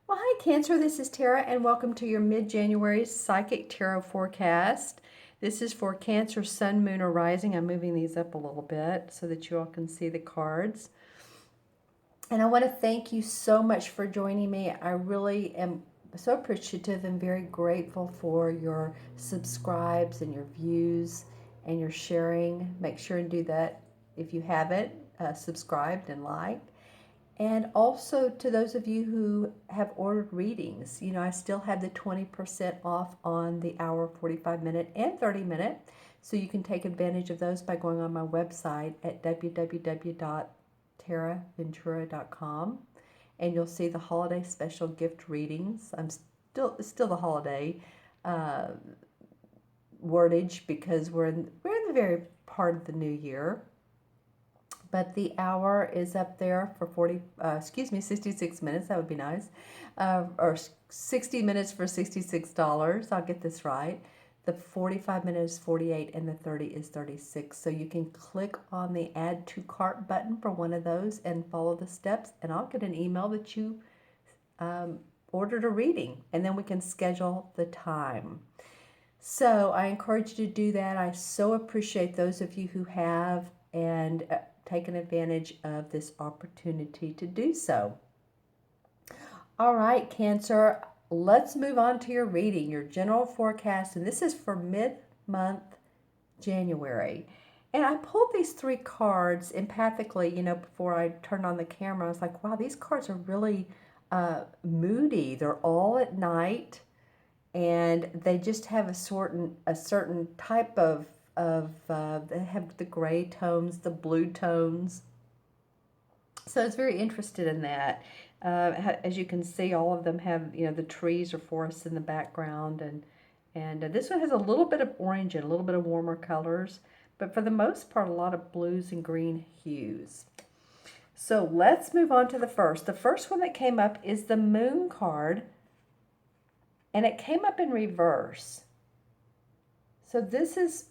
Well, hi, Cancer. This is Tara, and welcome to your mid-January Psychic Tarot forecast. This is for Cancer, Sun, Moon, or Rising. I'm moving these up a little bit so that you all can see the cards. And I want to thank you so much for joining me. I really am so appreciative and very grateful for your subscribes and your views and your sharing. Make sure and do that if you haven't subscribed and liked. And also to those of you who have ordered readings, I still have the 20% off on the hour, 45-minute, and 30-minute. So you can take advantage of those by going on my website at www.taraventura.com. And you'll see the holiday special gift readings. It's still the holiday uh, wordage because we're in the very part of the new year. But the hour is up there for 66 minutes. That would be nice. Or 60 minutes for $66. I'll get this right. The 45 minutes is 48 and the 30 is 36. So you can click on the add to cart button for one of those and follow the steps, and I'll get an email that you ordered a reading, and then we can schedule the time. So I encourage you to do that. I so appreciate those of you who have and taken advantage of this opportunity to do so. All right, Cancer, let's move on to your reading, your general forecast, and this is for mid-month January. And I pulled these three cards empathically, before I turned on the camera. I was like, wow, these cards are really moody. They're all at night, and they just have a certain type of they have the gray tones, the blue tones. So I was very interested in that. As you can see, all of them have, the trees or forests in the background, and this one has a little bit of orange and a little bit of warmer colors, but for the most part, a lot of blues and green hues. So let's move on to the first. The first one that came up is the Moon card, and it came up in reverse. So this is,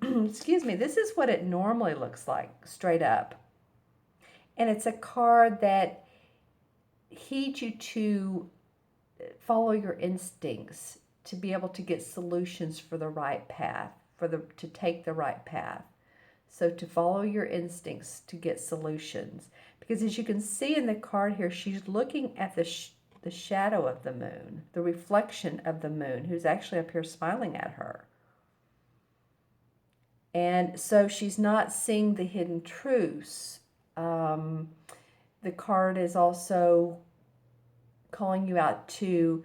excuse me, this is what it normally looks like, straight up. And it's a card that heeds you to follow your instincts, to be able to get solutions for the right path, to take the right path. So to follow your instincts to get solutions. Because as you can see in the card here, she's looking at the shadow of the moon, the reflection of the moon, who's actually up here smiling at her. And so she's not seeing the hidden truths. The card is also calling you out to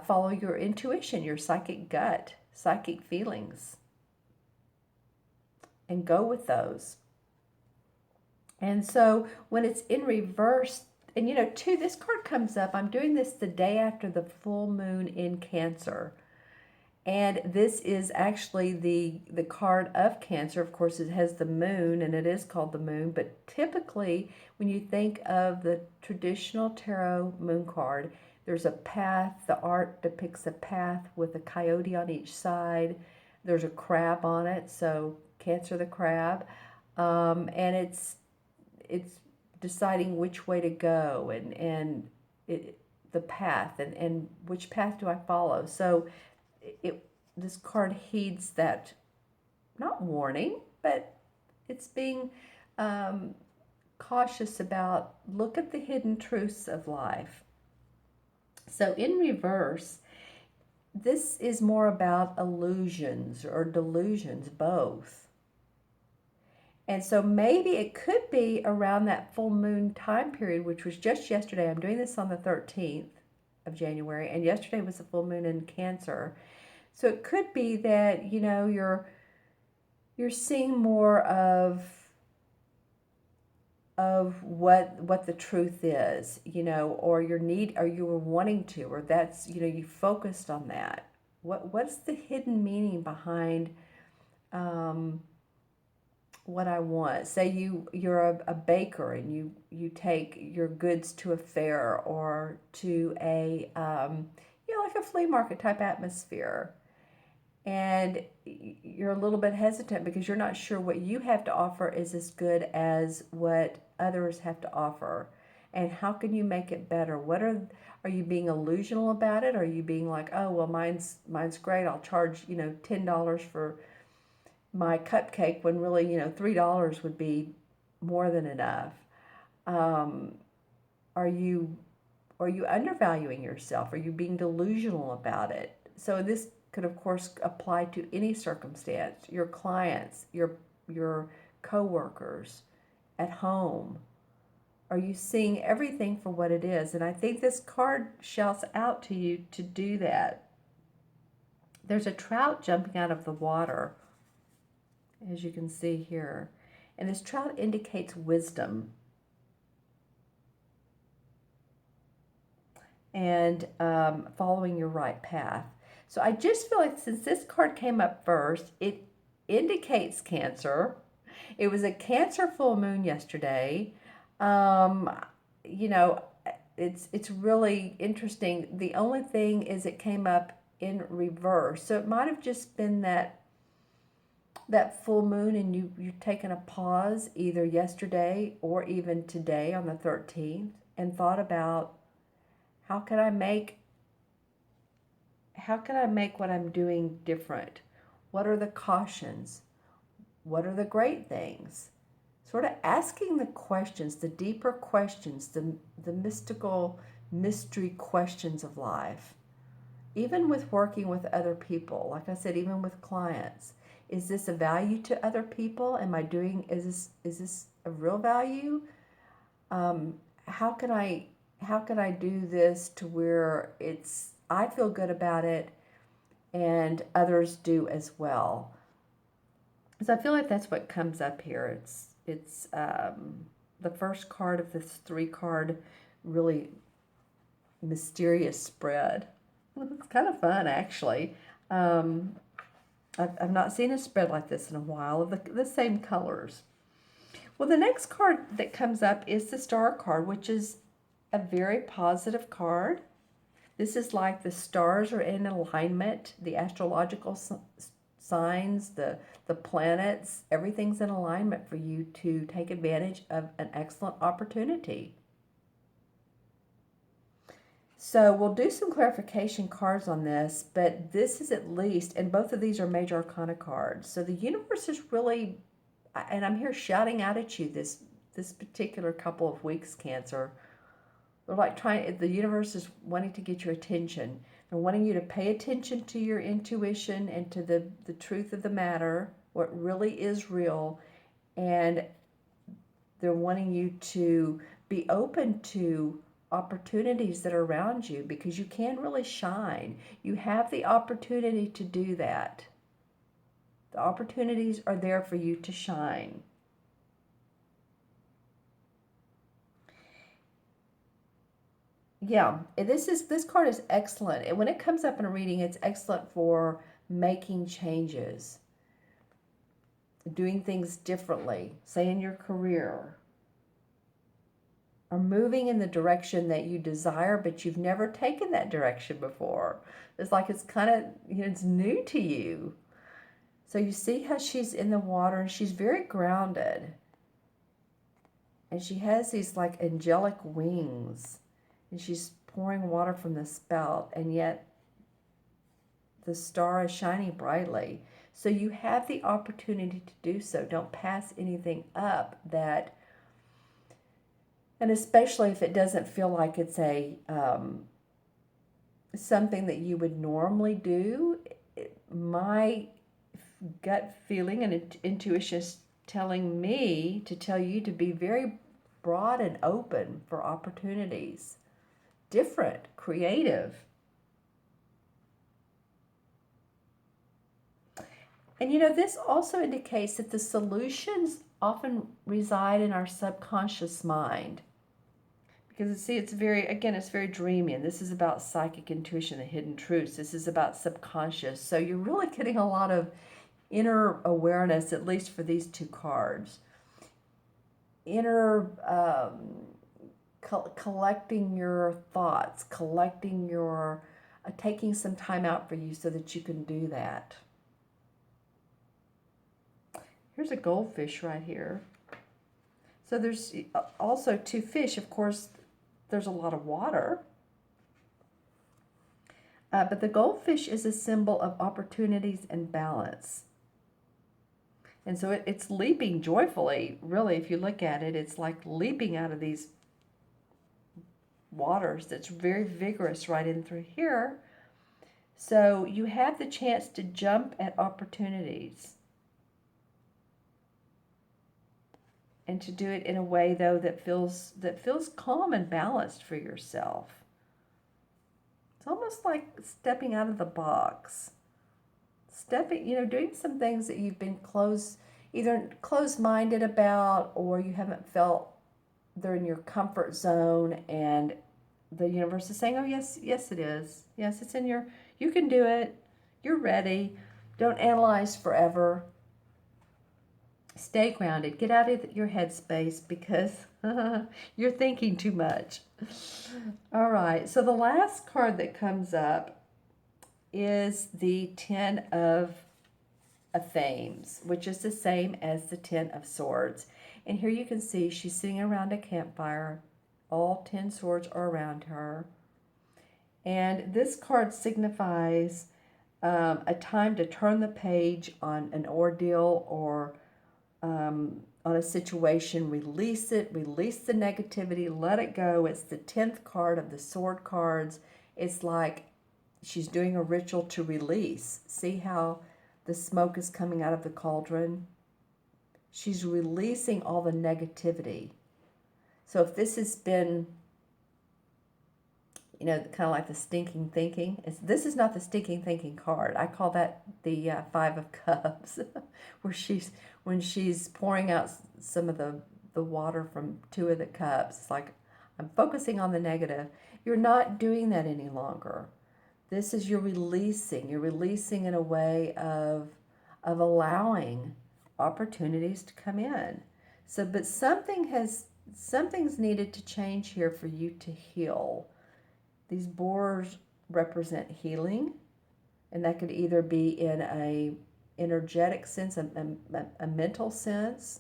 follow your intuition, your psychic gut, psychic feelings, and go with those. And so when it's in reverse, and too, this card comes up, I'm doing this the day after the full moon in Cancer. And this is actually the card of Cancer. Of course, it has the moon, and it is called the moon. But typically, when you think of the traditional tarot moon card, there's a path. The art depicts a path with a coyote on each side. There's a crab on it, so Cancer the crab. And it's deciding which way to go and the path and which path do I follow. So this card heeds that, not warning, but it's being cautious about, look at the hidden truths of life. So in reverse, this is more about illusions or delusions, both. And so maybe it could be around that full moon time period, which was just yesterday. I'm doing this on the 13th of January, and yesterday was the full moon in Cancer. So it could be that, you're seeing more of what the truth is, or you were wanting to, or that's, you focused on that. What's the hidden meaning behind what I want? Say you're a baker and you take your goods to a fair or to a like a flea market type atmosphere, and you're a little bit hesitant because you're not sure what you have to offer is as good as what others have to offer. and how can you make it better? Are you being illusional about it? Are you being like, oh well, mine's great, I'll charge, $10 for my cupcake, when really, $3 would be more than enough? Um, are you undervaluing yourself? Are you being delusional about it? So this could, of course, apply to any circumstance: your clients, your coworkers, at home. Are you seeing everything for what it is? And I think this card shouts out to you to do that. There's a trout jumping out of the water, as you can see here. And this trout indicates wisdom. And following your right path. So I just feel like, since this card came up first, it indicates Cancer. It was a Cancer full moon yesterday. Um, you know, it's really interesting. The only thing is it came up in reverse. So it might have just been that full moon, and you've taken a pause either yesterday or even today on the 13th and thought about, how can I make what I'm doing different? What are the cautions? What are the great things? Sort of asking the questions, the deeper questions, the mystical mystery questions of life. Even with working with other people, like I said, even with clients. Is this a value to other people? Is this a real value? How can I do this to where I feel good about it and others do as well? So I feel like that's what comes up here. It's the first card of this 3-card really mysterious spread. It's kind of fun, actually. I've not seen a spread like this in a while, of the same colors. Well, the next card that comes up is the Star card, which is a very positive card. This is like the stars are in alignment, the astrological signs, the planets, everything's in alignment for you to take advantage of an excellent opportunity. So we'll do some clarification cards on this, but this is at least, and both of these are major arcana cards. So the universe is really, and I'm here shouting out at you this particular couple of weeks, Cancer. They're like the universe is wanting to get your attention. They're wanting you to pay attention to your intuition and to the truth of the matter, what really is real. And they're wanting you to be open to opportunities that are around you, because you can really shine. You have the opportunity to do that. The opportunities are there for you to shine. Yeah, this card is excellent. And when it comes up in a reading, it's excellent for making changes, doing things differently, say in your career, or moving in the direction that you desire, but you've never taken that direction before. It's like it's kind of, it's new to you. So you see how she's in the water, and she's very grounded. And she has these like angelic wings, and she's pouring water from the spout, and yet the star is shining brightly. So you have the opportunity to do so. Don't pass anything up that, and especially if it doesn't feel like it's a something that you would normally do. My gut feeling and intuition is telling me to tell you to be very broad and open for opportunities, different, creative. And this also indicates that the solutions often reside in our subconscious mind. Because see, it's very dreamy, and this is about psychic intuition, the hidden truths. This is about subconscious. So you're really getting a lot of inner awareness, at least for these 2 cards. Inner collecting your thoughts, collecting your, taking some time out for you so that you can do that. Here's a goldfish right here. So there's also 2 fish. Of course, there's a lot of water. But the goldfish is a symbol of opportunities and balance. And so it's leaping joyfully. Really, if you look at it, it's like leaping out of these waters that's very vigorous right in through here. So you have the chance to jump at opportunities. And to do it in a way, though, that feels calm and balanced for yourself. It's almost like stepping out of the box. Doing some things that you've been either closed-minded about, or you haven't felt they're in your comfort zone, and the universe is saying, oh, yes, it is. Yes, it's in you can do it. You're ready. Don't analyze forever. Stay grounded. Get out of your headspace because you're thinking too much. All right, so the last card that comes up is the Ten of Thames, which is the same as the Ten of Swords. And here you can see she's sitting around a campfire. All 10 swords are around her. And this card signifies a time to turn the page on an ordeal or on a situation. Release it, release the negativity, let it go. It's the 10th card of the sword cards. It's like she's doing a ritual to release. See how the smoke is coming out of the cauldron? She's releasing all the negativity. So if this has been, kind of like the stinking thinking, this is not the stinking thinking card. I call that the Five of Cups, when she's pouring out some of the water from 2 of the cups. It's like, I'm focusing on the negative. You're not doing that any longer. This is you're releasing in a way of allowing opportunities to come in. So, but something's needed to change here for you to heal. These boars represent healing, and that could either be in a energetic sense, a mental sense,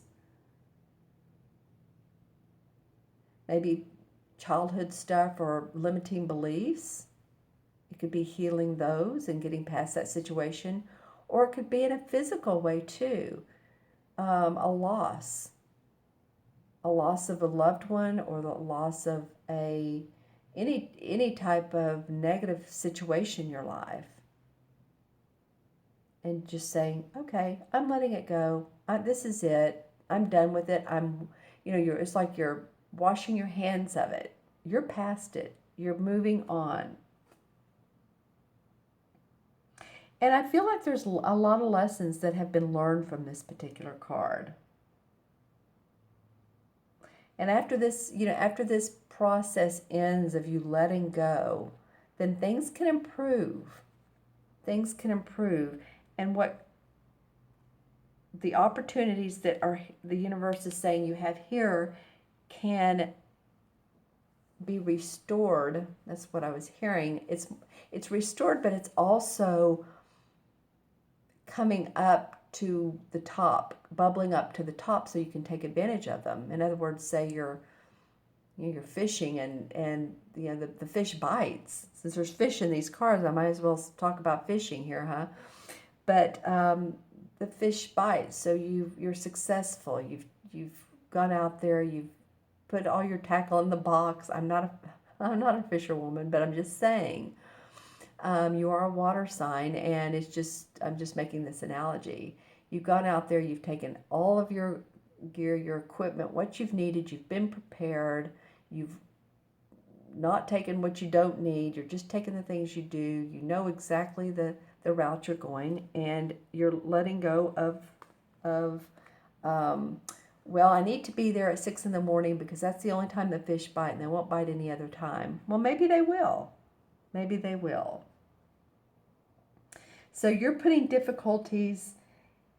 maybe childhood stuff or limiting beliefs. It could be healing those and getting past that situation, or it could be in a physical way too. A loss of a loved one, or the loss of any type of negative situation in your life. And just saying, okay, I'm letting it go. This is it. I'm done with it. It's like you're washing your hands of it. You're past it. You're moving on. And I feel like there's a lot of lessons that have been learned from this particular card. And after this process ends of you letting go, then things can improve. Things can improve. And what the opportunities that the universe is saying you have here can be restored. That's what I was hearing. It's restored, but it's also coming up to the top, bubbling up to the top, so you can take advantage of them. In other words, say you're fishing and the fish bites. Since there's fish in these cards, I might as well talk about fishing here, huh? But the fish bites, so you're successful. You've gone out there, you've put all your tackle in the box. I'm not a fisherwoman, but I'm just saying. You are a water sign, and I'm just making this analogy. You've gone out there, you've taken all of your gear, your equipment, what you've needed, you've been prepared, you've not taken what you don't need, you're just taking the things you do, you know exactly the route you're going, and you're letting go of well, I need to be there at 6 a.m. because that's the only time the fish bite, and they won't bite any other time. Well, maybe they will. Maybe they will. So you're putting difficulties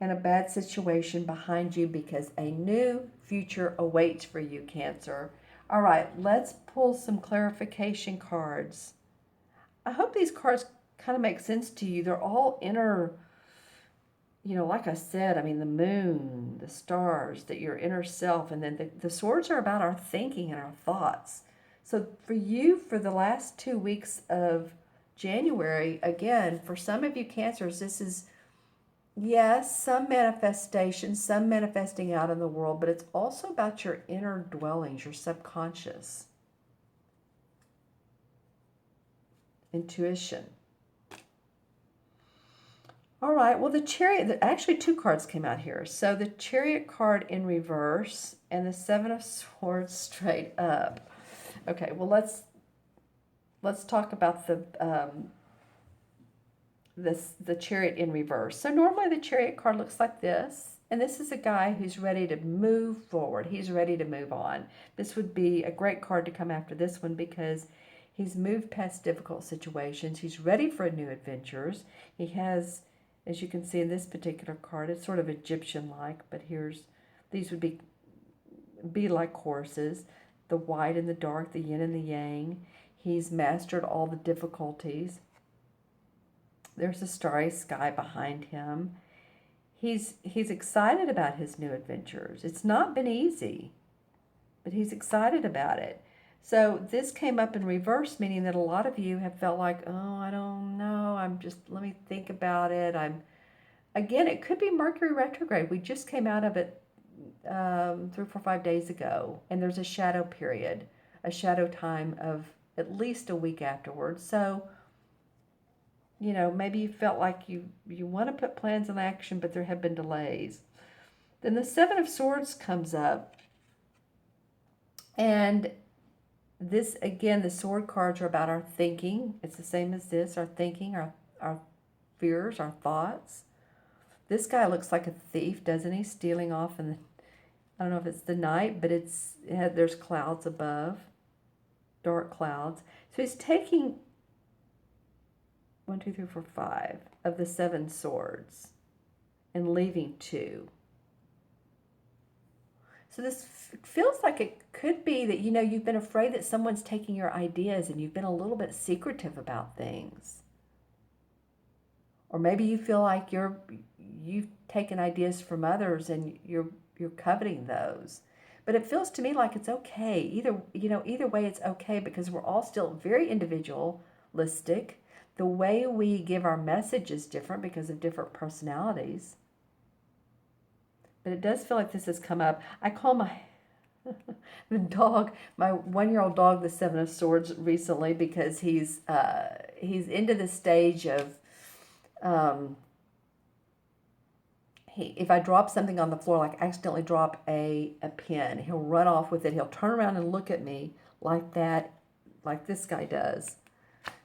and a bad situation behind you because a new future awaits for you, Cancer. All right, let's pull some clarification cards. I hope these cards kind of make sense to you. They're all inner, like I said, the moon, the stars, that your inner self, and then the swords are about our thinking and our thoughts. So for you, for the last 2 weeks of January, again, for some of you Cancers, this is, yes, some manifestation, some manifesting out in the world, but it's also about your inner dwellings, your subconscious, intuition. All right, well, the Chariot, actually 2 cards came out here. So the Chariot card in reverse and the Seven of Swords straight up. Okay, well, let's talk about the Chariot in reverse. So normally the Chariot card looks like this, and this is a guy who's ready to move forward. He's ready to move on. This would be a great card to come after this one because he's moved past difficult situations. He's ready for new adventures. He has, as you can see in this particular card, it's sort of Egyptian-like, but these would be like horses, the white and the dark, the yin and the yang. He's mastered all the difficulties. There's a starry sky behind him. He's excited about his new adventures. It's not been easy, but he's excited about it. So this came up in reverse, meaning that a lot of you have felt like, oh, I don't know. Let me think about it. Again, it could be Mercury retrograde. We just came out of it 3, 4, 5 days ago, and there's a shadow period, a shadow time of at least a week afterwards. So, maybe you felt like you want to put plans in action, but there have been delays. Then the Seven of Swords comes up, and this, again, the sword cards are about our thinking. It's the same as this, our thinking, our fears, our thoughts. This guy looks like a thief, doesn't he? Stealing off in the, I don't know if it's the night, but there's clouds above, dark clouds. So he's taking 1, 2, 3, 4, 5 of the 7 swords and leaving 2. So this feels like it could be that, you've been afraid that someone's taking your ideas and you've been a little bit secretive about things. Or maybe you feel like you've taken ideas from others and you're coveting those. But it feels to me like it's okay. Either way it's okay because we're all still very individualistic. The way we give our message is different because of different personalities. But it does feel like this has come up. I call my my 1-year-old dog, the Seven of Swords recently because he's into the stage of if I drop something on the floor, like accidentally drop a pen, he'll run off with it. He'll turn around and look at me like that, like this guy does,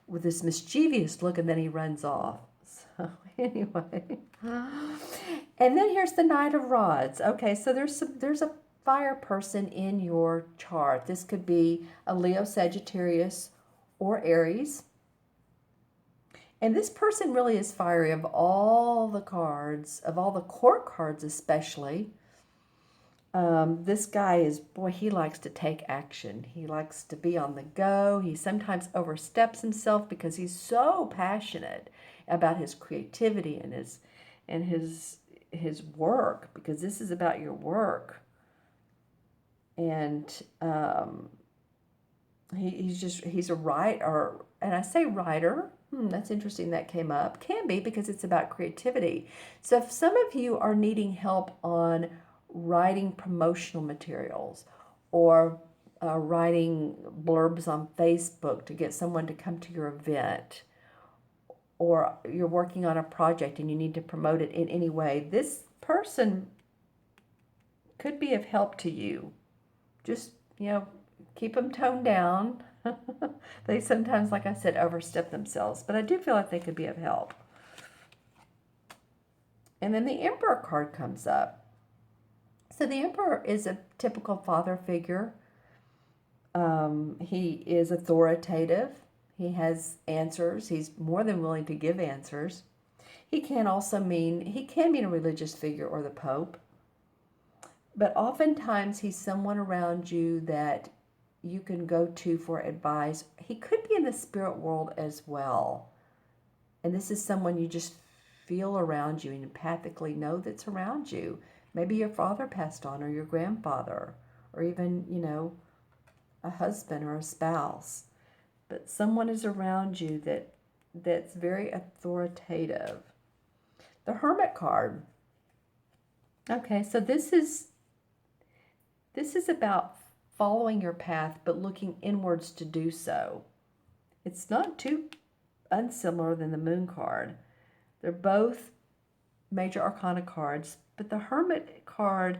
with this mischievous look, and then he runs off. So anyway, and then here's the Knight of Rods. Okay, so there's a fire person in your chart. This could be a Leo, Sagittarius, or Aries. And this person really is fiery. Of all the cards, of all the court cards especially, this guy is, boy, he likes to take action. He likes to be on the go. He sometimes oversteps himself because he's so passionate about his creativity and his work, because this is about your work. And he's a writer, and I say writer. That's interesting that came up. Can be because it's about creativity. So if some of you are needing help on writing promotional materials or writing blurbs on Facebook to get someone to come to your event, or you're working on a project and you need to promote it in any way, this person could be of help to you. Just, keep them toned down. They sometimes, like I said, overstep themselves, but I do feel like they could be of help. And then the Emperor card comes up. So the Emperor is a typical father figure. He is authoritative. He has answers. He's more than willing to give answers. He can mean a religious figure or the Pope. But oftentimes he's someone around you that you can go to for advice. He could be in the spirit world as well. And this is someone you just feel around you and empathically know that's around you. Maybe your father passed on, or your grandfather, or even, a husband or a spouse, but someone is around you that's very authoritative. The Hermit card. Okay, so this is about following your path, but looking inwards to do so. It's not too unsimilar than the Moon card. They're both major arcana cards, but the Hermit card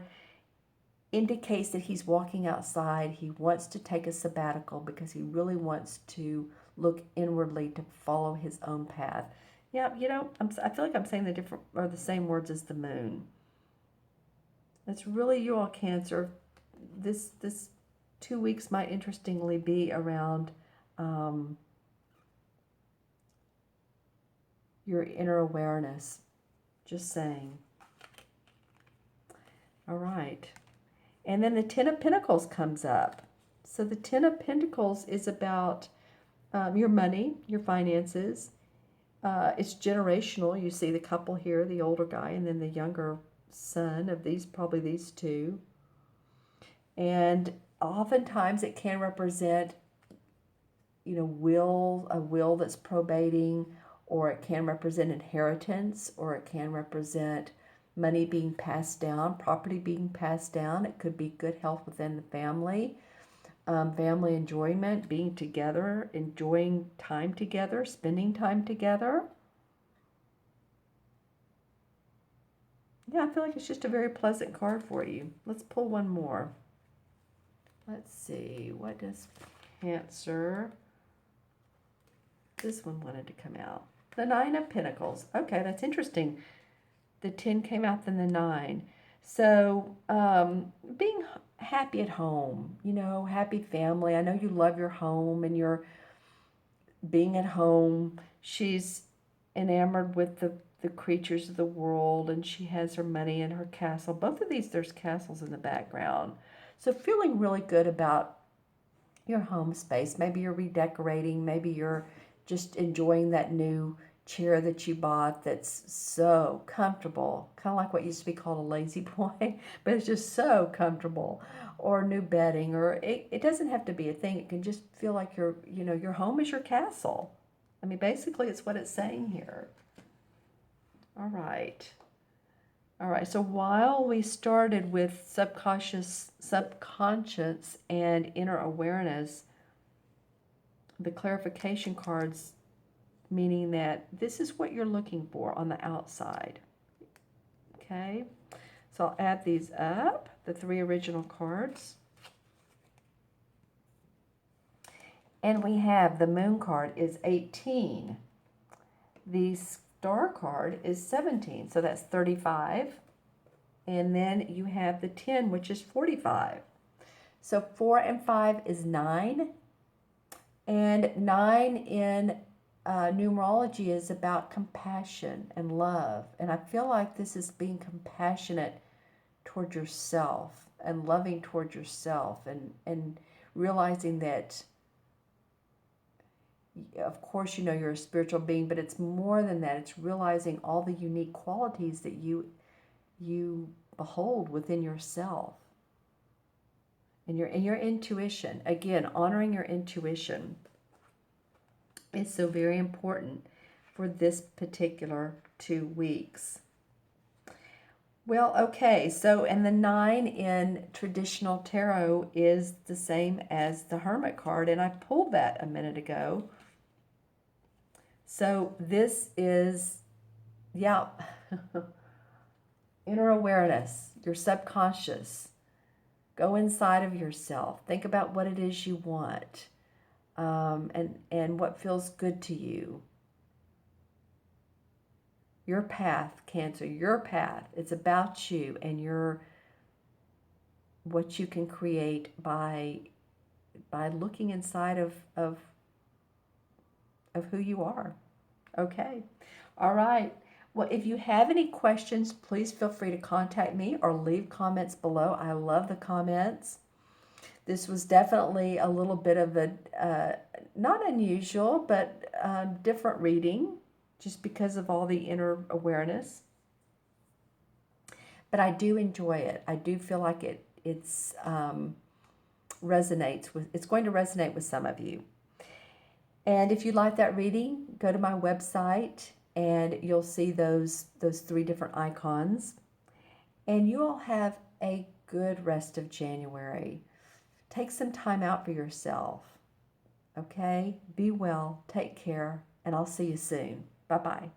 indicates that he's walking outside. He wants to take a sabbatical because he really wants to look inwardly to follow his own path. Yeah, I feel like I'm saying the same words as the Moon. It's really you all, Cancer. This 2 weeks might interestingly be around your inner awareness. Just saying. All right. And then the Ten of Pentacles comes up. So the Ten of Pentacles is about your money, your finances. It's generational. You see the couple here, the older guy, and then the younger son of probably these two. And oftentimes it can represent, a will that's probating, or it can represent inheritance, or it can represent money being passed down, property being passed down. It could be good health within the family, family enjoyment, being together, enjoying time together, spending time together. Yeah, I feel like it's just a very pleasant card for you. Let's pull one more. Let's see, what does Cancer... This one wanted to come out. The Nine of Pentacles. Okay, that's interesting. The 10 came out, then the 9. So, being happy at home, happy family. I know you love your home and you're being at home. She's enamored with the creatures of the world, and she has her money in her castle. Both of these, there's castles in the background. So feeling really good about your home space. Maybe you're redecorating. Maybe you're just enjoying that new chair that you bought that's so comfortable, kind of like what used to be called a lazy boy, but it's just so comfortable. Or new bedding, or it doesn't have to be a thing. It can just feel like your home is your castle. I mean, basically it's what it's saying here. All right, so while we started with subconscious and inner awareness, the clarification cards, meaning that this is what you're looking for on the outside. Okay, so I'll add these up, the 3 original cards. And we have the Moon card is 18. The Star card is 17, so that's 35. And then you have the 10, which is 45. So 4 and 5 is 9. And 9 in numerology is about compassion and love. And I feel like this is being compassionate toward yourself and loving toward yourself, and realizing that, of course, you're a spiritual being, but it's more than that. It's realizing all the unique qualities that you behold within yourself. And your intuition, again, honoring your intuition is so very important for this particular 2 weeks. Well, okay, so, and the 9 in traditional tarot is the same as the Hermit card, and I pulled that a minute ago. So this is, yeah, inner awareness, your subconscious. Go inside of yourself. Think about what it is you want, and what feels good to you. Your path, Cancer, your path. It's about you and what you can create by looking inside of who you are. Okay. All right. Well, if you have any questions, please feel free to contact me or leave comments below. I love the comments. This was definitely a little bit of a, not unusual, but different reading, just because of all the inner awareness. But I do enjoy it. I do feel like it's it's going to resonate with some of you. And if you like that reading, go to my website and you'll see those 3 different icons. And you all have a good rest of January. Take some time out for yourself. Okay? Be well, take care, and I'll see you soon. Bye-bye.